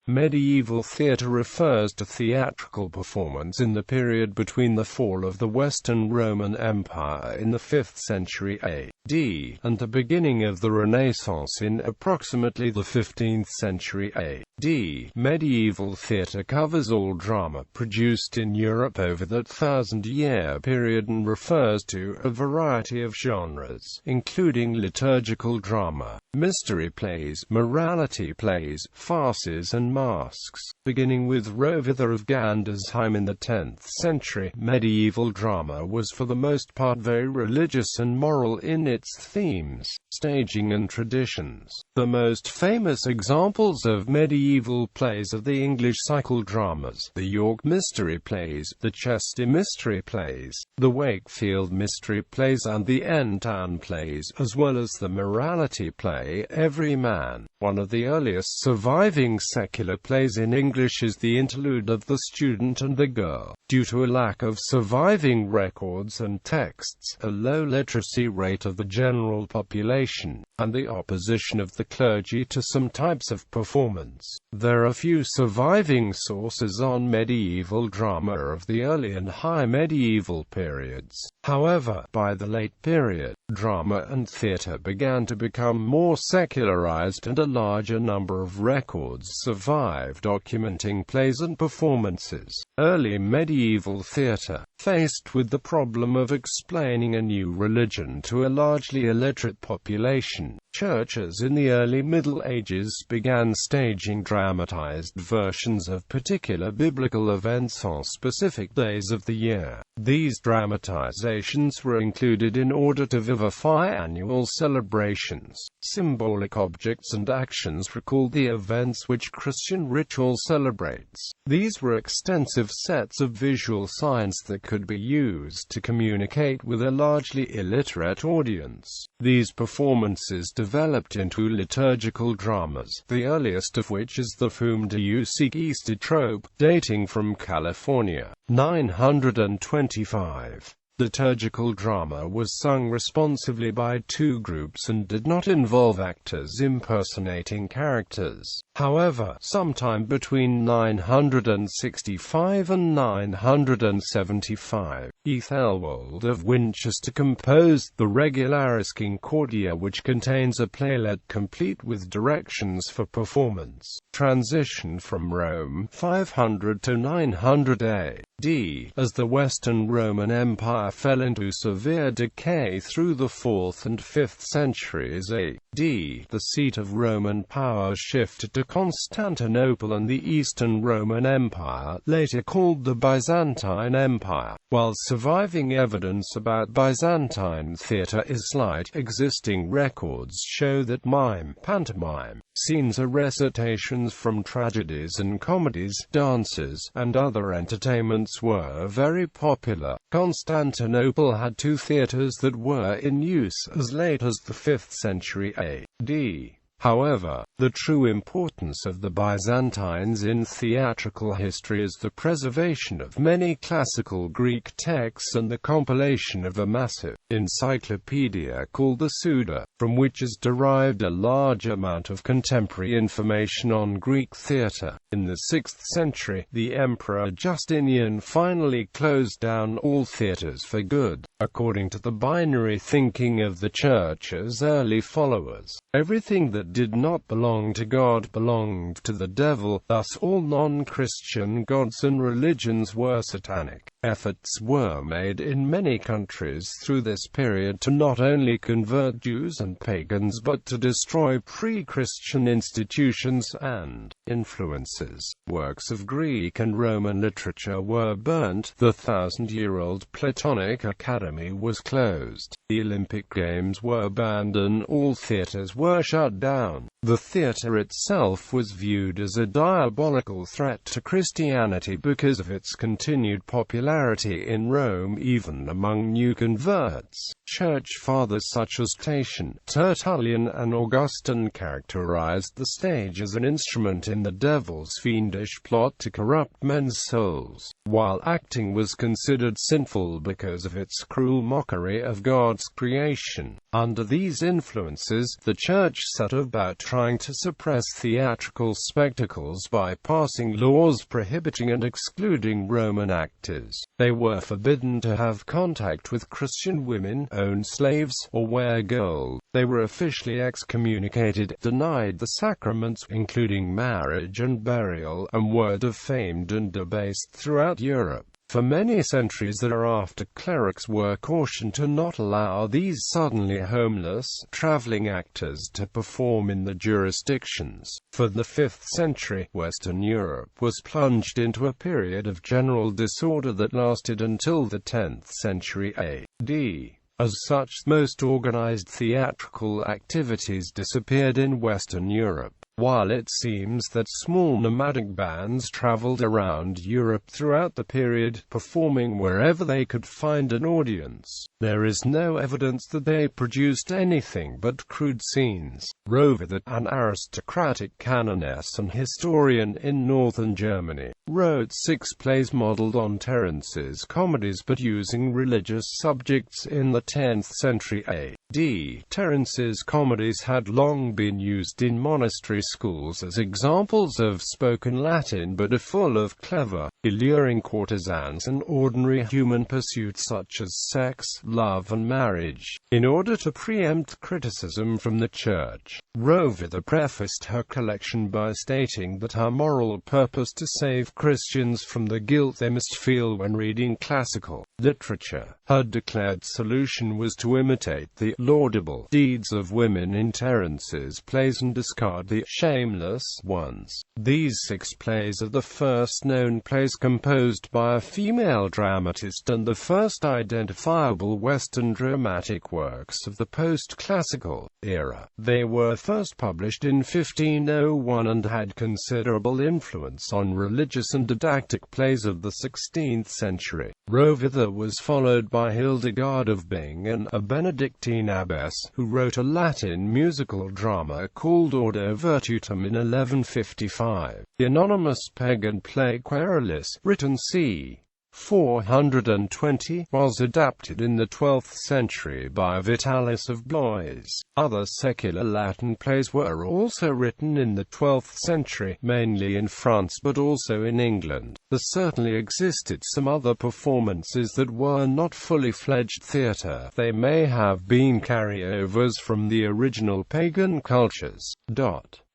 Medieval theatre refers to theatrical performance in the period between the fall of the Western Roman Empire in the 5th century A.D. and the beginning of the Renaissance in approximately the 15th century A.D. Medieval theatre covers all drama produced in Europe over that 1000-year period and refers to a variety of genres, including liturgical drama, mystery plays, morality plays, farces and masques. Beginning with Hrosvitha of Gandersheim in the 10th century, medieval drama was for the most part very religious and moral in its themes, staging and traditions. The most famous examples of medieval plays are the English cycle dramas, the York mystery plays, the Chester mystery plays, the Wakefield mystery plays and the A.D.and plays, as well as the morality play, Every Man. One of the earliest surviving secular plays in English is the interlude of The Student and the Girl. Due to a lack of surviving records and texts, a low literacy rate of the general population, and the opposition of the clergy to some types of performance, there are few surviving sources on medieval drama of the early and high medieval periods. However, by the late period, drama and theatre began to become more secularized and a larger number of records survive documenting plays and performances. Early medieval theatre, faced with the problem of explaining a new religion to a largely illiterate population, churches in the early Middle Ages began staging dramatized versions of particular biblical events on specific days of the year. These dramatizations were included in order to vivify annual celebrations. Symbolic objects and actions recall the events which Christian ritual celebrates. These were extensive sets of visual signs that could be used to communicate with a largely illiterate audience. These performances developed into liturgical dramas, the earliest of which is the Fum Deusque Easter trope, dating from California, 925. Liturgical drama was sung responsively by two groups and did not involve actors impersonating characters. However, sometime between 965 and 975, Ethelwold of Winchester composed the Regularis Concordia, which contains a playlet complete with directions for performance. Transition from Rome 500 to 900 A.D. As the Western Roman Empire fell into severe decay through the 4th and 5th centuries A.D., the seat of Roman power shifted to Constantinople and the Eastern Roman Empire, later called the Byzantine Empire. While surviving evidence about Byzantine theatre is slight, existing records show that mime, pantomime, scenes are recitations from tragedies and comedies, dances, and other entertainments were very popular. Constantinople had two theatres that were in use as late as the 5th century A.D. However, the true importance of the Byzantines in theatrical history is the preservation of many classical Greek texts and the compilation of a massive encyclopedia called the Suda, from which is derived a large amount of contemporary information on Greek theatre. In the 6th century, the Emperor Justinian finally closed down all theatres for good. According to the binary thinking of the Church's early followers, everything that did not belong to God belonged to the devil, thus all non-Christian gods and religions were satanic. Efforts were made in many countries through this period to not only convert Jews and pagans but to destroy pre-Christian institutions and influences. Works of Greek and Roman literature were burnt, the 1000-year-old Platonic Academy was closed, the Olympic Games were banned and all theatres were shut down. The theatre itself was viewed as a diabolical threat to Christianity because of its continued popularity in Rome even among new converts. Church fathers such as Tatian, Tertullian and Augustine characterized the stage as an instrument in the devil's fiendish plot to corrupt men's souls, while acting was considered sinful because of its cruel mockery of God's creation. Under these influences, the Church set about trying to suppress theatrical spectacles by passing laws prohibiting and excluding Roman actors. They were forbidden to have contact with Christian women, own slaves, or wear gold. They were officially excommunicated, denied the sacraments, including marriage and burial, and were defamed and debased throughout Europe. For many centuries thereafter, clerics were cautioned to not allow these suddenly homeless, traveling actors to perform in the jurisdictions. For the 5th century, Western Europe was plunged into a period of general disorder that lasted until the 10th century A.D. As such, most organized theatrical activities disappeared in Western Europe. While it seems that small nomadic bands traveled around Europe throughout the period, performing wherever they could find an audience, there is no evidence that they produced anything but crude scenes. Hrosvitha, an aristocratic canoness and historian in northern Germany, wrote 6 plays modeled on Terence's comedies but using religious subjects in the 10th century A.D. Terence's comedies had long been used in monastery schools as examples of spoken Latin but are full of clever, alluring courtesans and ordinary human pursuits such as sex, love and marriage. In order to preempt criticism from the Church, Hrosvitha prefaced her collection by stating that her moral purpose to save Christians from the guilt they must feel when reading classical literature. Her declared solution was to imitate the laudable deeds of women in Terence's plays and discard the shameless ones. These 6 plays are the first known plays composed by a female dramatist and the first identifiable Western dramatic works of the post-classical era. They were first published in 1501 and had considerable influence on religious and didactic plays of the 16th century. Hrosvitha was followed by Hildegard of Bingen, a Benedictine abbess, who wrote a Latin musical drama called Ordo Virtutum in 1155. The anonymous pagan play Querulis, written c. 420, was adapted in the 12th century by Vitalis of Blois. Other secular Latin plays were also written in the 12th century, mainly in France but also in England. There certainly existed some other performances that were not fully fledged theatre. They may have been carryovers from the original pagan cultures.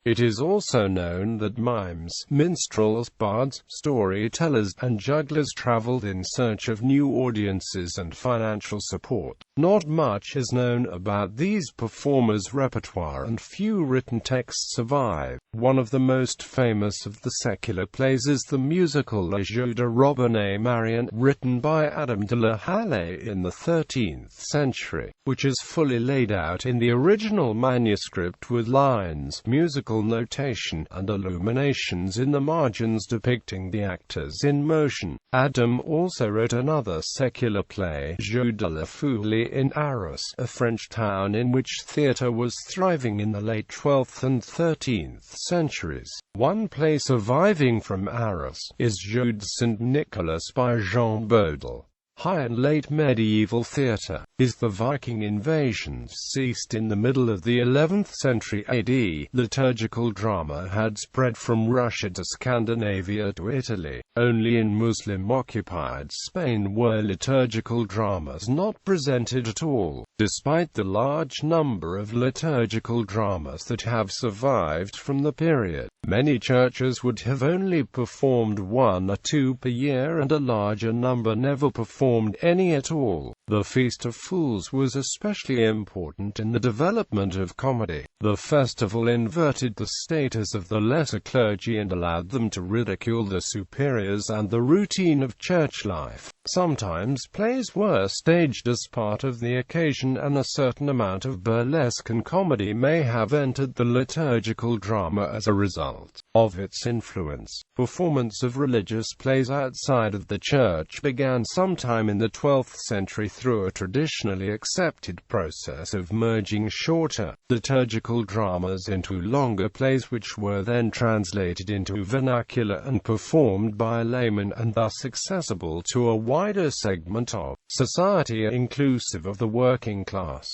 It is also known that mimes, minstrels, bards, storytellers, and jugglers traveled in search of new audiences and financial support. Not much is known about these performers' repertoire and few written texts survive. One of the most famous of the secular plays is the musical Le Jeu de Robin et Marion, written by Adam de la Halle in the 13th century, which is fully laid out in the original manuscript with lines, musical notation, and illuminations in the margins depicting the actors in motion. Adam also wrote another secular play, Jeu de la Foule, in Arras, a French town in which theatre was thriving in the late 12th and 13th centuries. One play surviving from Arras is Jeu de Saint Nicolas by Jean Baudel. High and late medieval theatre. The Viking invasions ceased in the middle of the 11th century AD. Liturgical drama had spread from Russia to Scandinavia to Italy. Only in Muslim-occupied Spain were liturgical dramas not presented at all. Despite the large number of liturgical dramas that have survived from the period, many churches would have only performed 1 or 2 per year and a larger number never performed any at all. The Feast of Fools was especially important in the development of comedy. The festival inverted the status of the lesser clergy and allowed them to ridicule the superiors and the routine of church life. Sometimes plays were staged as part of the occasion, and a certain amount of burlesque and comedy may have entered the liturgical drama as a result of its influence. Performance of religious plays outside of the church began sometime in the 12th century through a traditionally accepted process of merging shorter, liturgical dramas into longer plays, which were then translated into vernacular and performed by laymen and thus accessible to a wider segment of society inclusive of the working class.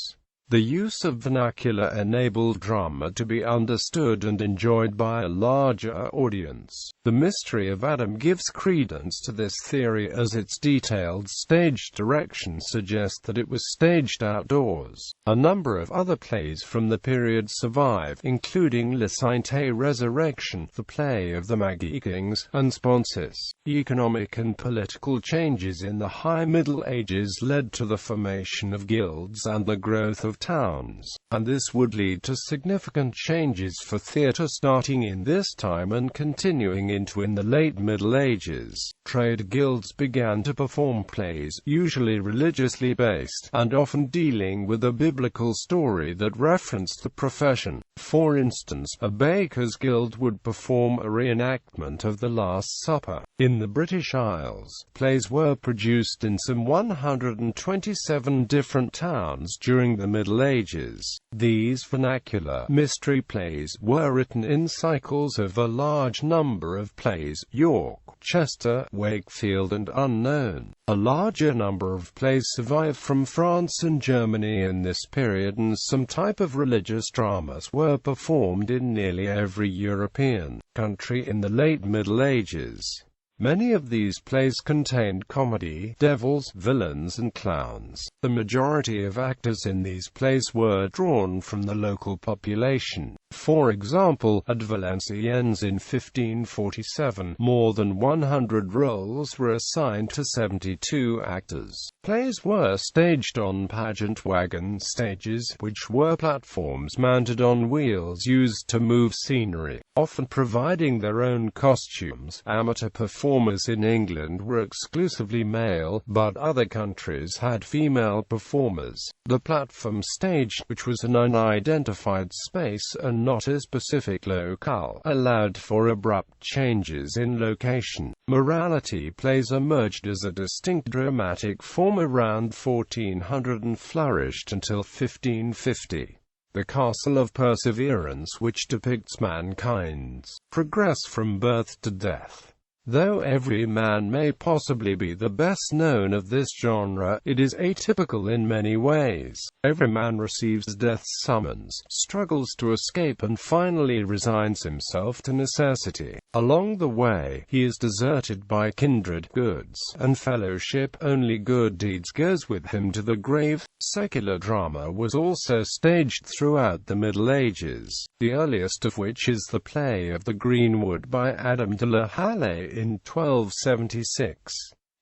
The use of vernacular enabled drama to be understood and enjoyed by a larger audience. The Mystery of Adam gives credence to this theory, as its detailed stage direction suggests that it was staged outdoors. A number of other plays from the period survive, including Le Sainte Resurrection, the play of the Magi Kings, and Sponsis. Economic and political changes in the High Middle Ages led to the formation of guilds and the growth of towns, and this would lead to significant changes for theatre starting in this time and continuing in the late Middle Ages. Trade guilds began to perform plays, usually religiously based, and often dealing with a biblical story that referenced the profession. For instance, a baker's guild would perform a reenactment of the Last Supper. In the British Isles, plays were produced in some 127 different towns during the Middle Ages. These vernacular mystery plays were written in cycles of a large number of plays: York, Chester, Wakefield, and Unknown. A larger number of plays survive from France and Germany in this period, and some type of religious dramas were performed in nearly every European country in the late Middle Ages. Many of these plays contained comedy, devils, villains, and clowns. The majority of actors in these plays were drawn from the local population. For example, at Valenciennes in 1547, more than 100 roles were assigned to 72 actors. Plays were staged on pageant wagon stages, which were platforms mounted on wheels used to move scenery, often providing their own costumes. Amateur performers in England were exclusively male, but other countries had female performers. The platform stage, which was an unidentified space and not a specific locale, allowed for abrupt changes in location. Morality plays emerged as a distinct dramatic form around 1400 and flourished until 1550. The Castle of Perseverance, which depicts mankind's progress from birth to death. Though every man may possibly be the best known of this genre, it is atypical in many ways. Every man receives death's summons, struggles to escape, and finally resigns himself to necessity. Along the way, he is deserted by kindred, goods, and fellowship. Only good deeds goes with him to the grave. Secular drama was also staged throughout the Middle Ages, the earliest of which is the play of the Greenwood by Adam de la Halle in 1276.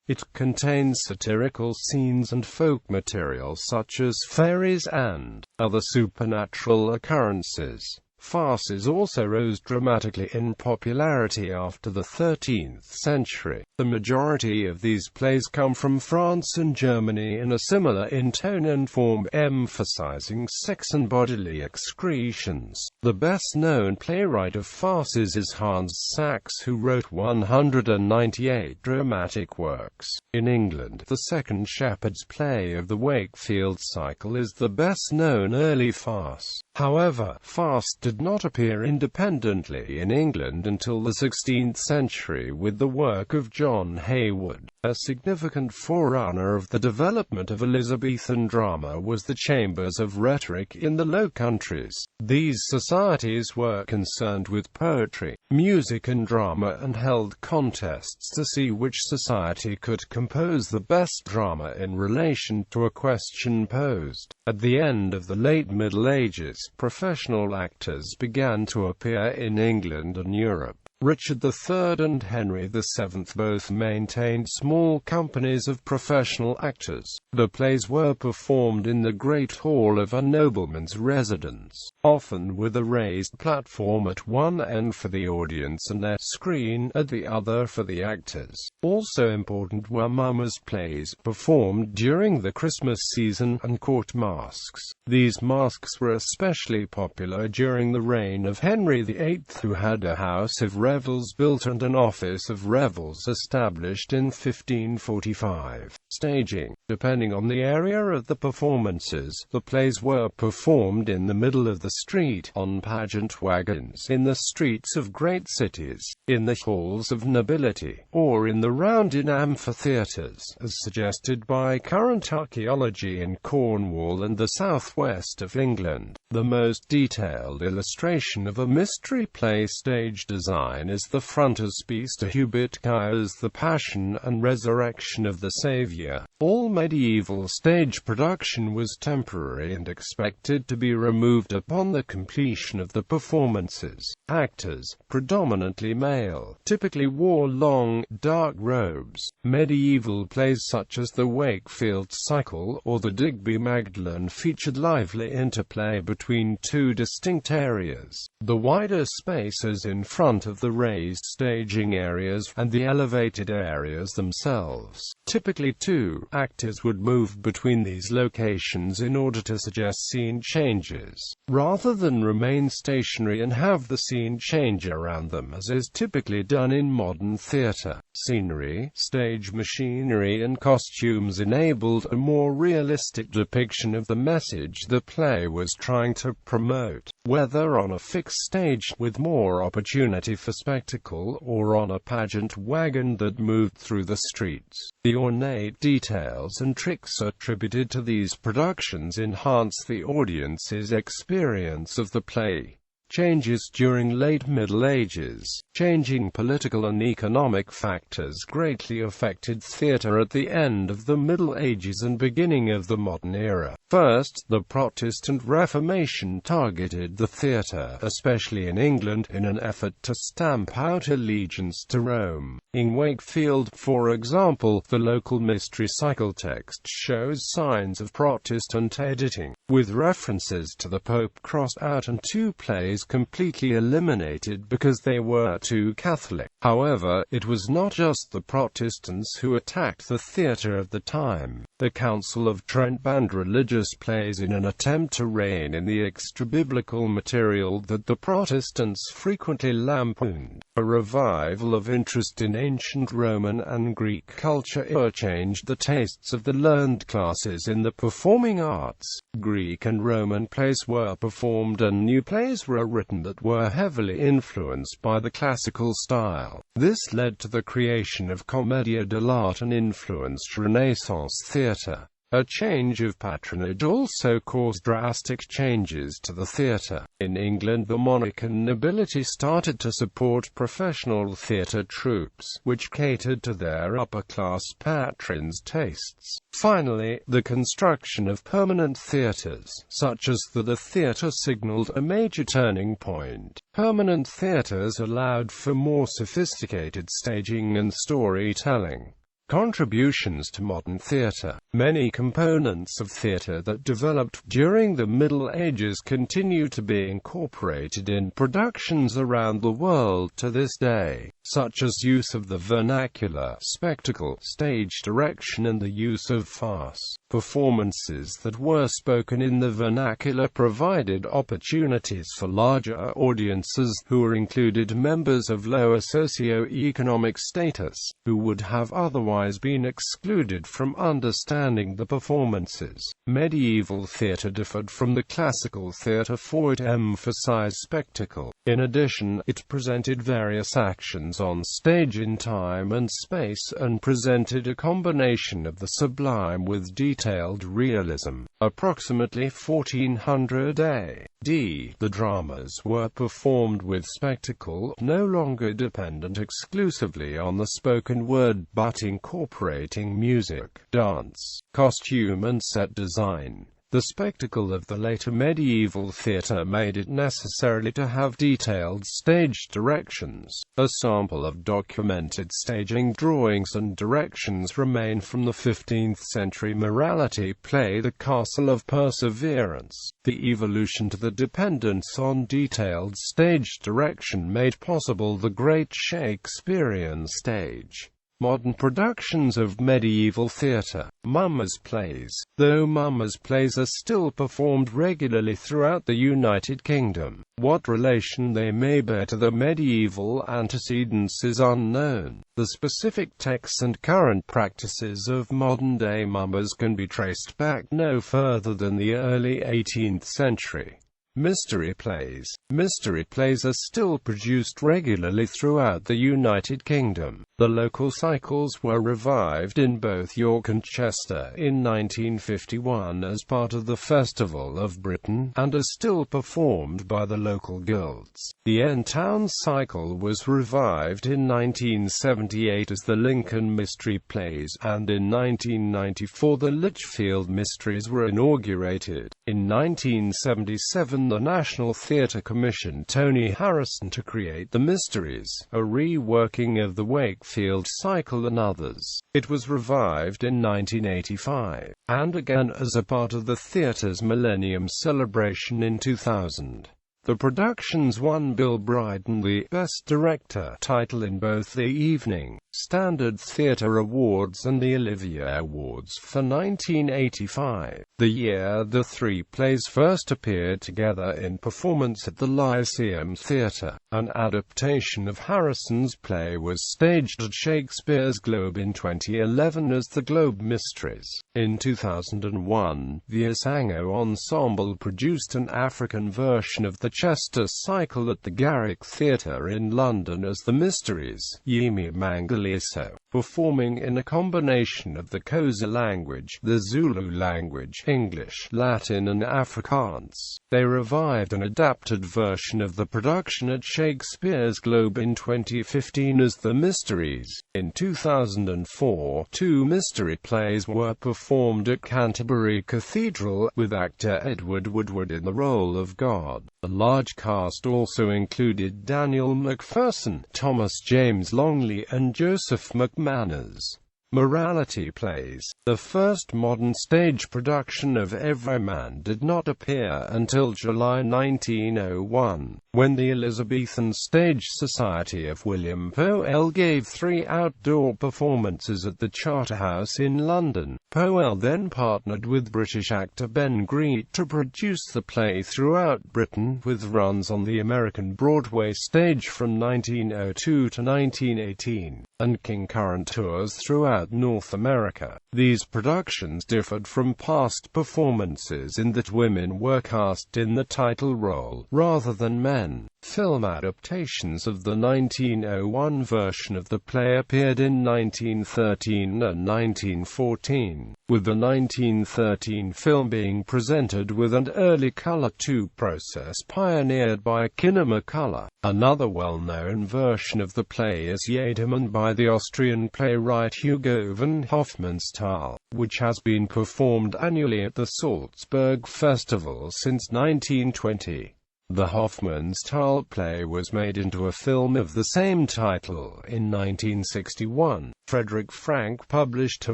It contains satirical scenes and folk material such as fairies and other supernatural occurrences. Farces also rose dramatically in popularity after the 13th century. The majority of these plays come from France and Germany and are similar in tone and form, emphasizing sex and bodily excretions. The best-known playwright of farces is Sachs, who wrote 198 dramatic works. In England, the second Shepherd's Play of the Wakefield cycle is the best-known early farce. However, farce did not appear independently in England until the 16th century with the work of John Haywood. A significant forerunner of the development of Elizabethan drama was the chambers of rhetoric in the Low Countries. These societies were concerned with poetry, music and drama, and held contests to see which society could compose the best drama in relation to a question posed. At the end of the late Middle Ages, professional actors began to appear in England and Europe. Richard III and Henry VII both maintained small companies of professional actors. The plays were performed in the Great Hall of a nobleman's residence, often with a raised platform at one end for the audience and a screen at the other for the actors. Also important were mummers' plays, performed during the Christmas season, and court masques. These masques were especially popular during the reign of Henry VIII, who had a house of revels built and an office of revels established in 1545. Staging. Depending on the area of the performances, the plays were performed in the middle of the street, on pageant wagons, in the streets of great cities, in the halls of nobility, or in the rounded amphitheatres, as suggested by current archaeology in Cornwall and the southwest of England. The most detailed illustration of a mystery play stage design is the frontispiece to Hubert Keyer's The Passion and Resurrection of the Saviour. All medieval stage production was temporary and expected to be removed upon the completion of the performances. Actors, predominantly male, typically wore long, dark robes. Medieval plays such as the Wakefield Cycle or the Digby Magdalen featured lively interplay between two distinct areas: the wider spaces in front of the raised staging areas and the elevated areas themselves. Typically two actors would move between these locations in order to suggest scene changes, rather than remain stationary and have the scene change around them as is typically done in modern theatre. Scenery, stage machinery and costumes enabled a more realistic depiction of the message the play was trying to promote, whether on a fixed stage with more opportunity for spectacle or on a pageant wagon that moved through the streets. The ornate details and tricks attributed to these productions enhance the audience's experience of the play. Changes during late Middle Ages. Changing political and economic factors greatly affected theatre at the end of the Middle Ages and beginning of the modern era. First, the Protestant Reformation targeted the theatre, especially in England, in an effort to stamp out allegiance to Rome. In Wakefield, for example, the local mystery cycle text shows signs of Protestant editing, with references to the Pope crossed out and two plays completely eliminated because they were too Catholic. However, it was not just the Protestants who attacked the theatre of the time. The Council of Trent banned religious plays in an attempt to rein in the extra-biblical material that the Protestants frequently lampooned. A revival of interest in ancient Roman and Greek culture changed the tastes of the learned classes in the performing arts. Greek and Roman plays were performed and new plays were written that were heavily influenced by the classical style. This led to the creation of commedia dell'arte and influenced Renaissance theatre. A change of patronage also caused drastic changes to the theatre. In England, the monarch and nobility started to support professional theatre troupes, which catered to their upper-class patrons' tastes. Finally, the construction of permanent theatres, such as the theatre, signaled a major turning point. Permanent theatres allowed for more sophisticated staging and storytelling. Contributions to modern theatre. Many components of theatre that developed during the Middle Ages continue to be incorporated in productions around the world to this day, such as use of the vernacular, spectacle, stage direction and the use of farce. Performances that were spoken in the vernacular provided opportunities for larger audiences, who were included members of lower socio-economic status, who would have otherwise been excluded from understanding the performances. Medieval theatre differed from the classical theatre for it emphasized spectacle. In addition, it presented various actions on stage in time and space and presented a combination of the sublime with detailed realism. Approximately 1400 A.D., the dramas were performed with spectacle, no longer dependent exclusively on the spoken word but incorporating music, dance, costume and set design. The spectacle of the later medieval theatre made it necessary to have detailed stage directions. A sample of documented staging drawings and directions remain from the 15th century morality play The Castle of Perseverance. The evolution to the dependence on detailed stage direction made possible the great Shakespearean stage. Modern productions of medieval theatre. Mummers plays. Though mummers plays are still performed regularly throughout the United Kingdom, what relation they may bear to the medieval antecedents is unknown. The specific texts and current practices of modern-day mummers can be traced back no further than the early 18th century. Mystery plays. Mystery plays are still produced regularly throughout the United Kingdom. The local cycles were revived in both York and Chester in 1951 as part of the Festival of Britain, and are still performed by the local guilds. The End Town cycle was revived in 1978 as the Lincoln Mystery Plays, and in 1994 the Litchfield Mysteries were inaugurated. In 1977 the National Theatre commissioned Tony Harrison to create the Mysteries, a reworking of the Wakefield cycle and others. It was revived in 1985, and again as a part of the theatre's Millennium Celebration in 2000. The productions won Bill Bryden the Best Director title in both the Evening Standard Theatre Awards and the Olivier Awards for 1985, the year the three plays first appeared together in performance at the Lyceum Theatre. An adaptation of Harrison's play was staged at Shakespeare's Globe in 2011 as the Globe Mysteries. In 2001, the Isango Ensemble produced an African version of the Chester cycle at the Garrick Theatre in London as the Mysteries, Yemi Mangaliso, performing in a combination of the Xhosa language, the Zulu language, English, Latin and Afrikaans. They revived an adapted version of the production at Shakespeare's Globe in 2015 as the Mysteries. In 2004, two mystery plays were performed at Canterbury Cathedral, with actor Edward Woodward in the role of God. The large cast also included Daniel Macpherson, Thomas James Longley and Joseph McManus. Morality plays. The first modern stage production of Everyman did not appear until July 1901, when the Elizabethan Stage Society of William Powell gave 3 outdoor performances at the Charterhouse in London. Powell then partnered with British actor Ben Greet to produce the play throughout Britain, with runs on the American Broadway stage from 1902 to 1918, and concurrent tours throughout North America. These productions differed from past performances in that women were cast in the title role, rather than men. Film adaptations of the 1901 version of the play appeared in 1913 and 1914, with the 1913 film being presented with an early Color 2 process pioneered by Kinemacolor. Another well-known version of the play is A.D.and by the Austrian playwright Hugo van Hofmannsthal, which has been performed annually at the Salzburg Festival since 1920. The Hofmannsthal play was made into a film of the same title in 1961. Frederick Frank published a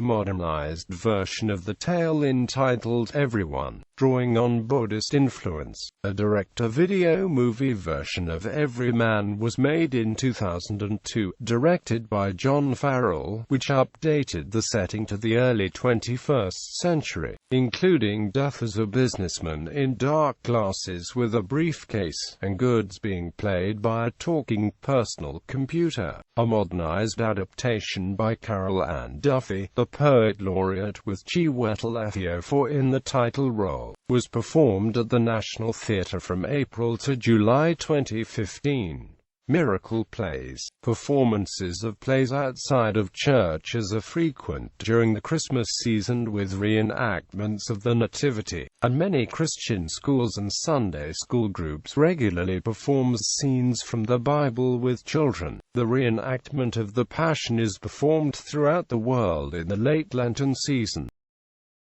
modernized version of the tale entitled Everyone, drawing on Buddhist influence. A direct-to-video movie version of Everyman was made in 2002, directed by John Farrell, which updated the setting to the early 21st century, including death as a businessman in dark glasses with a briefcase, and goods being played by a talking personal computer. A modernized adaptation by Carol Ann Duffy, the poet laureate, with Chiwetel Ejiofor in the title role, was performed at the National Theatre from April to July 2015. Miracle plays. Performances of plays outside of churches are frequent during the Christmas season, with reenactments of the Nativity, and many Christian schools and Sunday school groups regularly perform scenes from the Bible with children. The reenactment of the Passion is performed throughout the world in the late Lenten season.